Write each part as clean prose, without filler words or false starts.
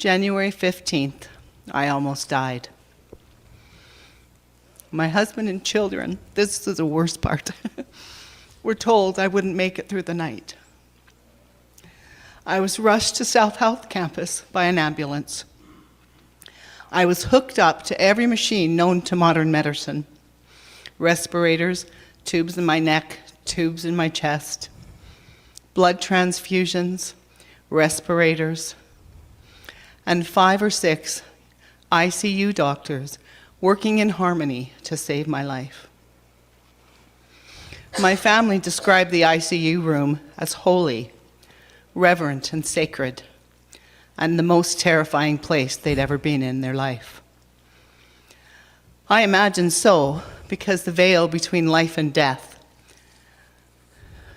January 15th, I almost died. My husband and children, this is the worst part, were told I wouldn't make it through the night. I was rushed to South Health Campus by an ambulance. I was hooked up to every machine known to modern medicine. Respirators, tubes in my neck, tubes in my chest, blood transfusions, respirators, and 5 or 6 ICU doctors working in harmony to save my life. My family described the ICU room as holy, reverent, and sacred, and the most terrifying place they'd ever been in their life. I imagine so, because the veil between life and death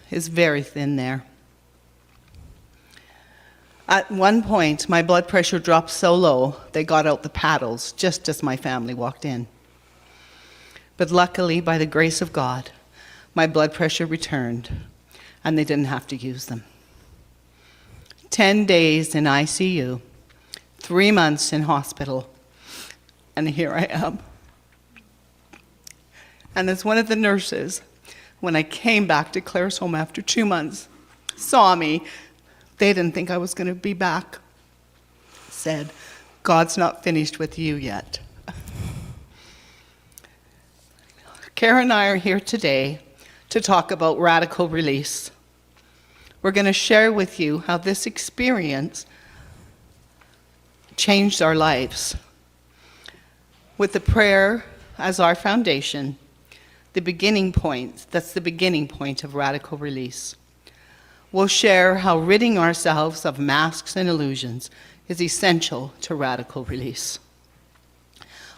is very thin there. At one point, my blood pressure dropped so low, they got out the paddles just as my family walked in. But luckily, by the grace of God, my blood pressure returned, and they didn't have to use them. 10 days in ICU, 3 months in hospital, and here I am. And as one of the nurses, when I came back to Claire's home after 2 months, saw me, they didn't think I was going to be back, said, "God's not finished with you yet." Cara and I are here today to talk about radical release. We're going to share with you how this experience changed our lives. With the prayer as our foundation, the beginning point, that's the beginning point of radical release. We'll share how ridding ourselves of masks and illusions is essential to radical release.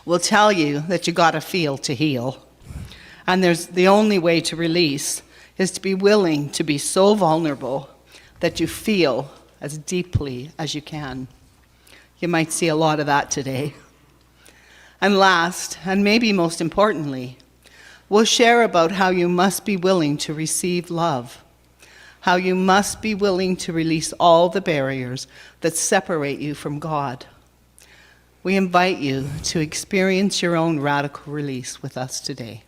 We'll tell you that you gotta feel to heal. And the only way to release is to be willing to be so vulnerable that you feel as deeply as you can. You might see a lot of that today. And last, and maybe most importantly, we'll share about how you must be willing to receive love, how you must be willing to release all the barriers that separate you from God. We invite you to experience your own radical release with us today.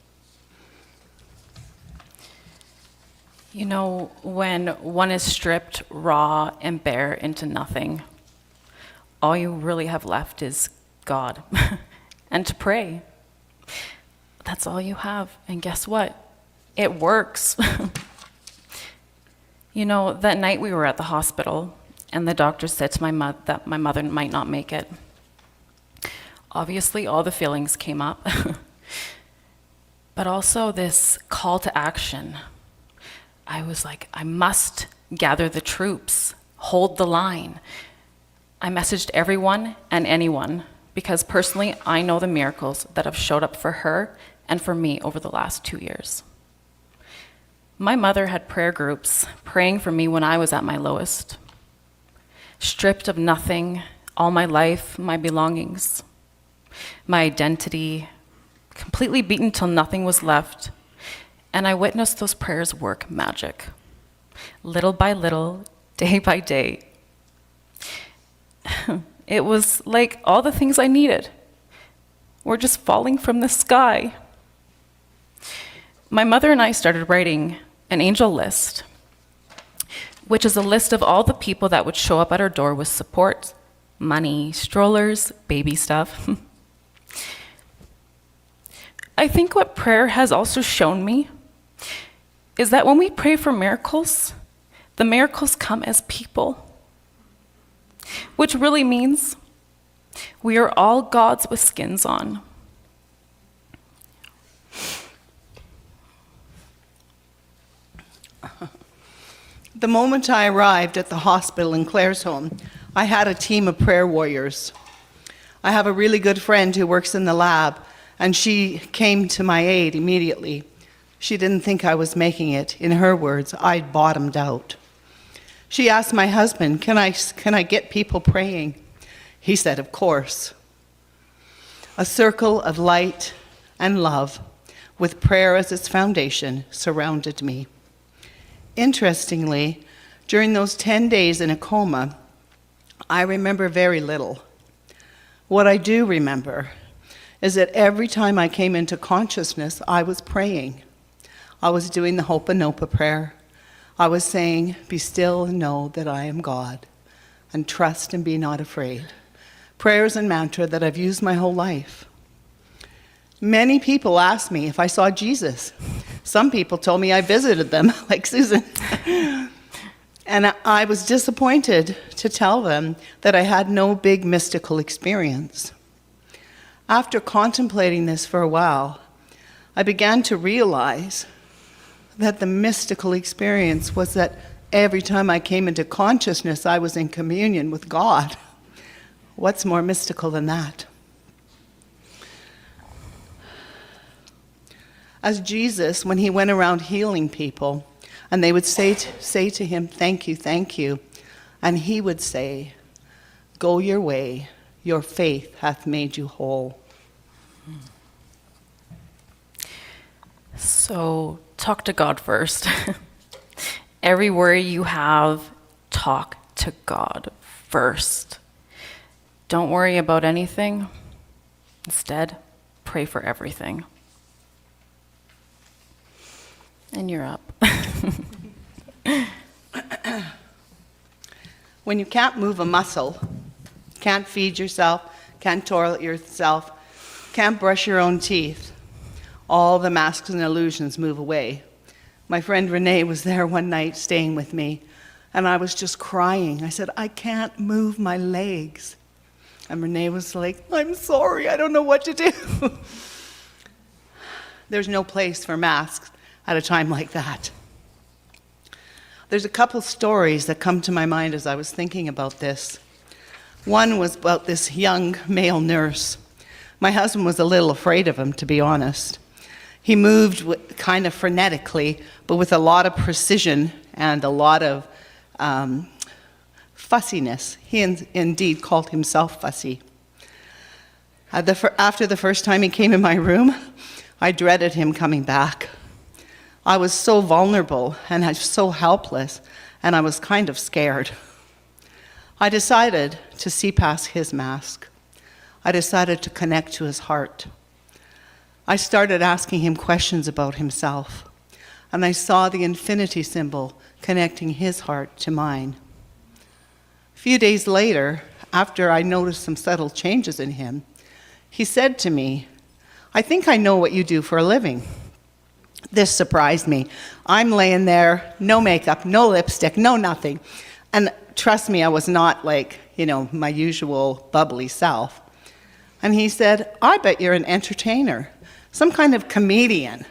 You know, when one is stripped raw and bare into nothing, all you really have left is God and to pray. That's all you have. And guess what? It works. You know, that night we were at the hospital, and the doctor said to my mother that my mother might not make it. Obviously, all the feelings came up, but also this call to action. I was like, I must gather the troops, hold the line. I messaged everyone and anyone, because personally, I know the miracles that have showed up for her and for me over the last 2 years. My mother had prayer groups praying for me when I was at my lowest, stripped of nothing, all my life, my belongings, my identity, completely beaten till nothing was left. And I witnessed those prayers work magic, little by little, day by day. It was like all the things I needed were just falling from the sky. My mother and I started writing an angel list, which is a list of all the people that would show up at our door with support, money, strollers, baby stuff. I think what prayer has also shown me is that when we pray for miracles, the miracles come as people, which really means we are all gods with skins on. The moment I arrived at the hospital in Claire's home, I had a team of prayer warriors. I have a really good friend who works in the lab, and she came to my aid immediately. She didn't think I was making it. In her words, I'd bottomed out. She asked my husband, can I get people praying? He said, of course. A circle of light and love, with prayer as its foundation, surrounded me. Interestingly, during those 10 days in a coma, I remember very little. What I do remember is that every time I came into consciousness, I was praying. I was doing the Ho'oponopono prayer. I was saying, "Be still and know that I am God, and trust and be not afraid." Prayers and mantra that I've used my whole life. Many people asked me if I saw Jesus. Some people told me I visited them, like Susan. And I was disappointed to tell them that I had no big mystical experience. After contemplating this for a while, I began to realize that the mystical experience was that every time I came into consciousness, I was in communion with God. What's more mystical than that? As Jesus, when he went around healing people, and they would say to him, "Thank you, thank you," and he would say, "Go your way, your faith hath made you whole." So talk to God first. Every worry you have, talk to God first. Don't worry about anything. Instead, pray for everything. And you're up. When you can't move a muscle, can't feed yourself, can't toilet yourself, can't brush your own teeth, all the masks and illusions move away. My friend Renee was there one night staying with me, and I was just crying. I said, "I can't move my legs." And Renee was like, "I'm sorry, I don't know what to do." There's no place for masks at a time like that. There's a couple stories that come to my mind as I was thinking about this. One was about this young male nurse. My husband was a little afraid of him, to be honest. He moved kind of frenetically, but with a lot of precision and a lot of fussiness. He indeed called himself fussy. After the first time he came in my room, I dreaded him coming back. I was so vulnerable and I was so helpless, and I was kind of scared. I decided to see past his mask. I decided to connect to his heart. I started asking him questions about himself, and I saw the infinity symbol connecting his heart to mine. A few days later, after I noticed some subtle changes in him, he said to me, "I think I know what you do for a living." This surprised me. I'm laying there, no makeup, no lipstick, no nothing. And trust me, I was not like, my usual bubbly self. And he said, "I bet you're an entertainer, some kind of comedian."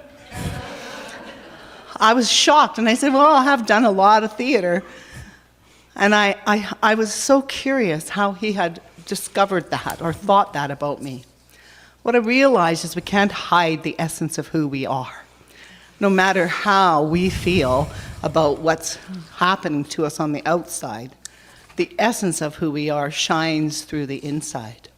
I was shocked, and I said, "Well, I have done a lot of theater." And I was so curious how he had discovered that or thought that about me. What I realized is we can't hide the essence of who we are. No matter how we feel about what's happening to us on the outside, the essence of who we are shines through the inside.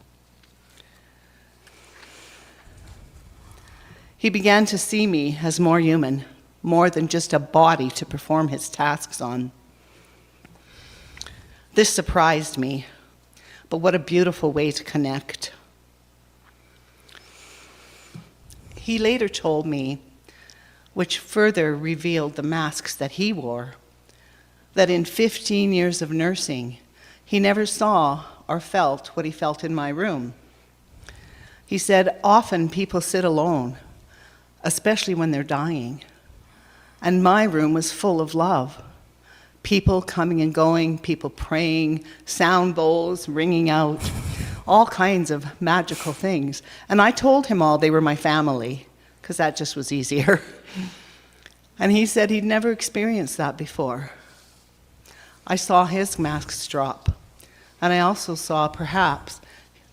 He began to see me as more human, more than just a body to perform his tasks on. This surprised me, but what a beautiful way to connect. He later told me, which further revealed the masks that he wore, that in 15 years of nursing, he never saw or felt what he felt in my room. He said, "Often people sit alone, especially when they're dying. And my room was full of love. People coming and going, people praying, sound bowls ringing out, all kinds of magical things." And I told him all they were my family, because that just was easier. And he said he'd never experienced that before. I saw his masks drop, and I also saw, perhaps,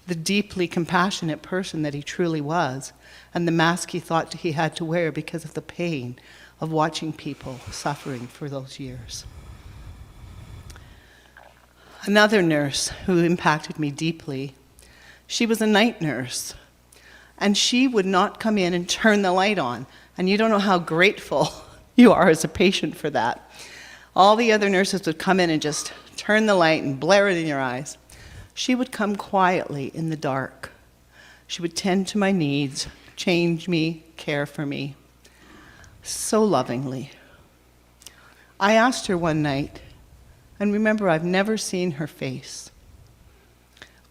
the deeply compassionate person that he truly was, and the mask he thought he had to wear because of the pain of watching people suffering for those years. Another nurse who impacted me deeply, she was a night nurse, and she would not come in and turn the light on. And you don't know how grateful you are as a patient for that. All the other nurses would come in and just turn the light and blare it in your eyes. She would come quietly in the dark. She would tend to my needs, change me, care for me, so lovingly. I asked her one night, and remember, I've never seen her face,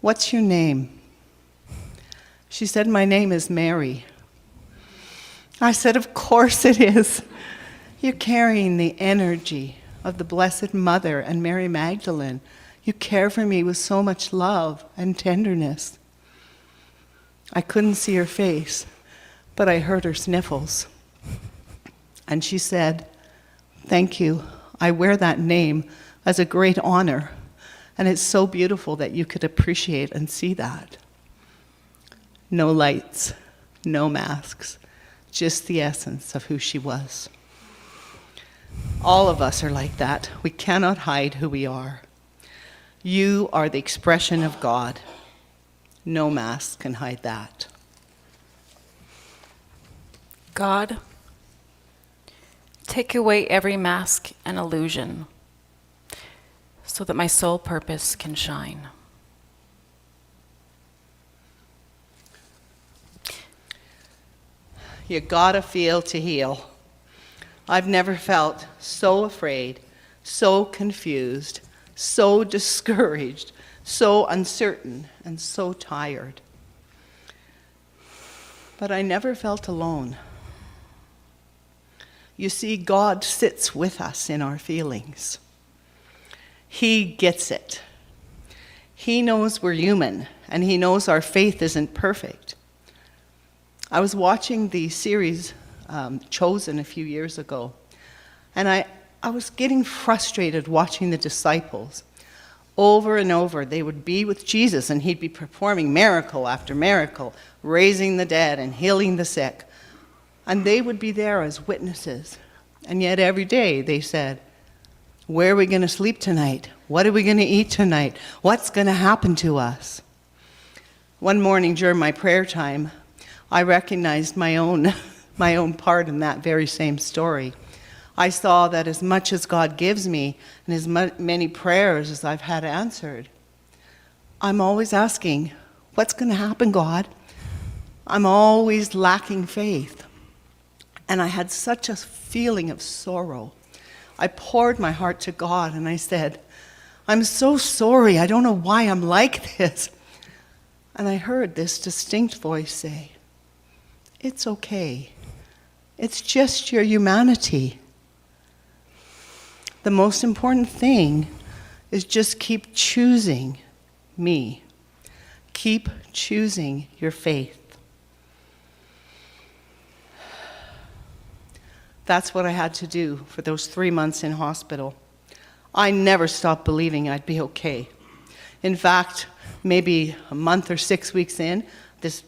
"What's your name?" She said, "My name is Mary." I said, "Of course it is. You're carrying the energy of the Blessed Mother and Mary Magdalene. You care for me with so much love and tenderness." I couldn't see her face, but I heard her sniffles. And she said, "Thank you. I wear that name as a great honor, and it's so beautiful that you could appreciate and see that." No lights, no masks, just the essence of who she was. All of us are like that. We cannot hide who we are. You are the expression of God. No mask can hide that. God, take away every mask and illusion so that my soul purpose can shine. You gotta feel to heal. I've never felt so afraid, so confused, so discouraged, so uncertain, and so tired. But I never felt alone. You see, God sits with us in our feelings. He gets it. He knows we're human, and he knows our faith isn't perfect. I was watching the series Chosen a few years ago, and I was getting frustrated watching the disciples. Over and over, they would be with Jesus, and he'd be performing miracle after miracle, raising the dead and healing the sick. And they would be there as witnesses. And yet every day they said, "Where are we going to sleep tonight? What are we going to eat tonight? What's going to happen to us?" One morning during my prayer time, I recognized my own part in that very same story. I saw that as much as God gives me and as many prayers as I've had answered, I'm always asking, what's going to happen, God? I'm always lacking faith. And I had such a feeling of sorrow. I poured my heart to God and I said, "I'm so sorry. I don't know why I'm like this." And I heard this distinct voice say, "It's okay. It's just your humanity. The most important thing is just keep choosing me. Keep choosing your faith." That's what I had to do for those 3 months in hospital. I never stopped believing I'd be okay. In fact, maybe a month or 6 weeks in, this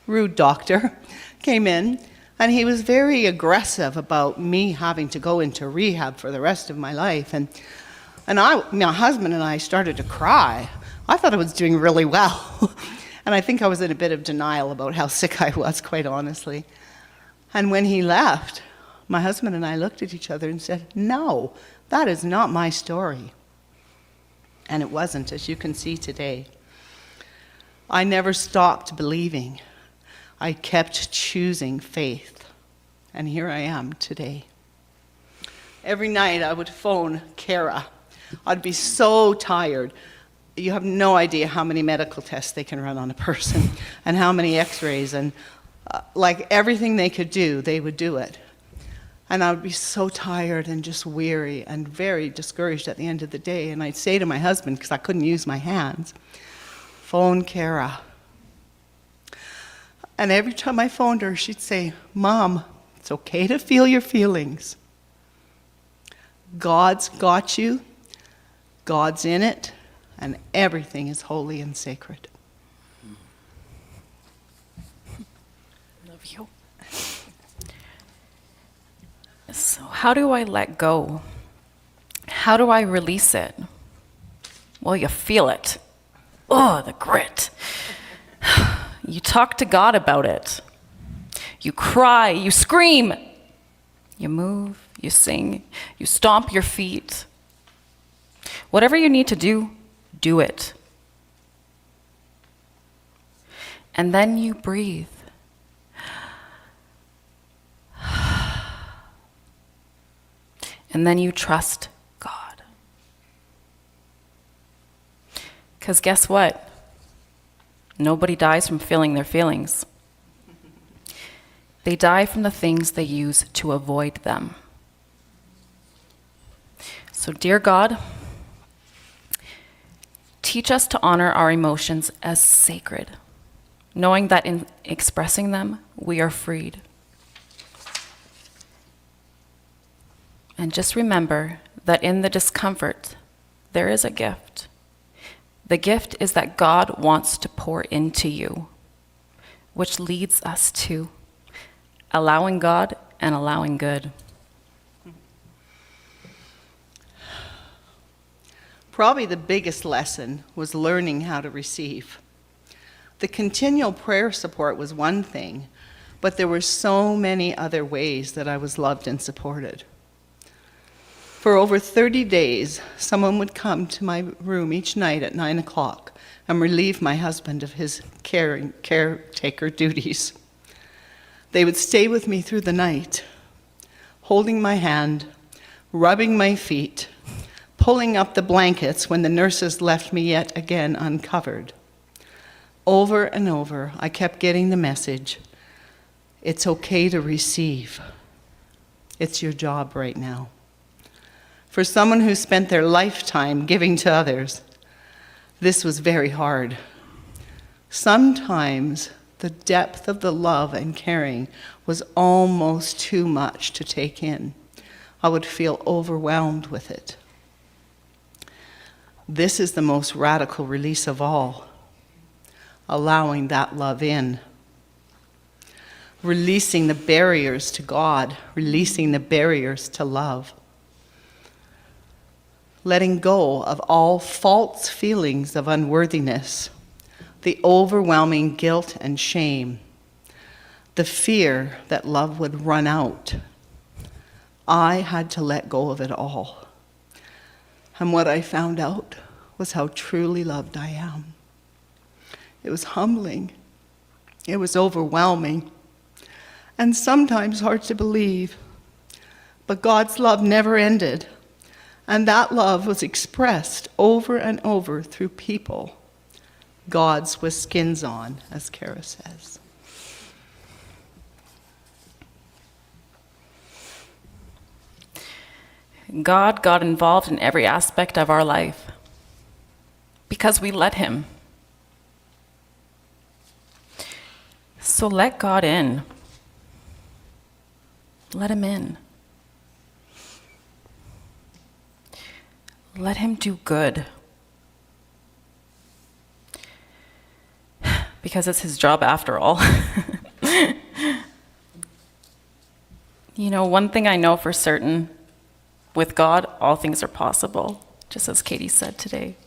rude doctor came in, and he was very aggressive about me having to go into rehab for the rest of my life. And my husband and I started to cry. I thought I was doing really well. And I think I was in a bit of denial about how sick I was, quite honestly. And when he left, my husband and I looked at each other and said, "No, that is not my story." And it wasn't, as you can see today. I never stopped believing. I kept choosing faith. And here I am today. Every night I would phone Cara. I'd be so tired. You have no idea how many medical tests they can run on a person and how many x-rays, and like everything they could do, they would do it. And I would be so tired and just weary and very discouraged at the end of the day. And I'd say to my husband, because I couldn't use my hands, "Phone Cara." And every time I phoned her, she'd say, "Mom, it's okay to feel your feelings. God's got you, God's in it, and everything is holy and sacred." Love you. So how do I let go? How do I release it? Well, you feel it. Oh, the grit. You talk to God about it. You cry, you scream. You move, you sing, you stomp your feet. Whatever you need to do, do it. And then you breathe. And then you trust God. Because guess what? Nobody dies from feeling their feelings. They die from the things they use to avoid them. So, dear God, teach us to honor our emotions as sacred, knowing that in expressing them, we are freed. And just remember that in the discomfort, there is a gift. The gift is that God wants to pour into you, which leads us to allowing God and allowing good. Probably the biggest lesson was learning how to receive. The continual prayer support was one thing, but there were so many other ways that I was loved and supported. For over 30 days, someone would come to my room each night at 9 o'clock and relieve my husband of his caretaker duties. They would stay with me through the night, holding my hand, rubbing my feet, pulling up the blankets when the nurses left me yet again uncovered. Over and over, I kept getting the message, it's okay to receive. It's your job right now. For someone who spent their lifetime giving to others, this was very hard. Sometimes the depth of the love and caring was almost too much to take in. I would feel overwhelmed with it. This is the most radical release of all, allowing that love in. Releasing the barriers to God, releasing the barriers to love. Letting go of all false feelings of unworthiness, the overwhelming guilt and shame, the fear that love would run out. I had to let go of it all. And what I found out was how truly loved I am. It was humbling. It was overwhelming. And sometimes hard to believe. But God's love never ended. And that love was expressed over and over through people. God's with skins on, as Cara says. God got involved in every aspect of our life because we let him. So let God in. Let him in. Let him do good. Because it's his job after all. You know, one thing I know for certain, with God, all things are possible, just as Katie said today.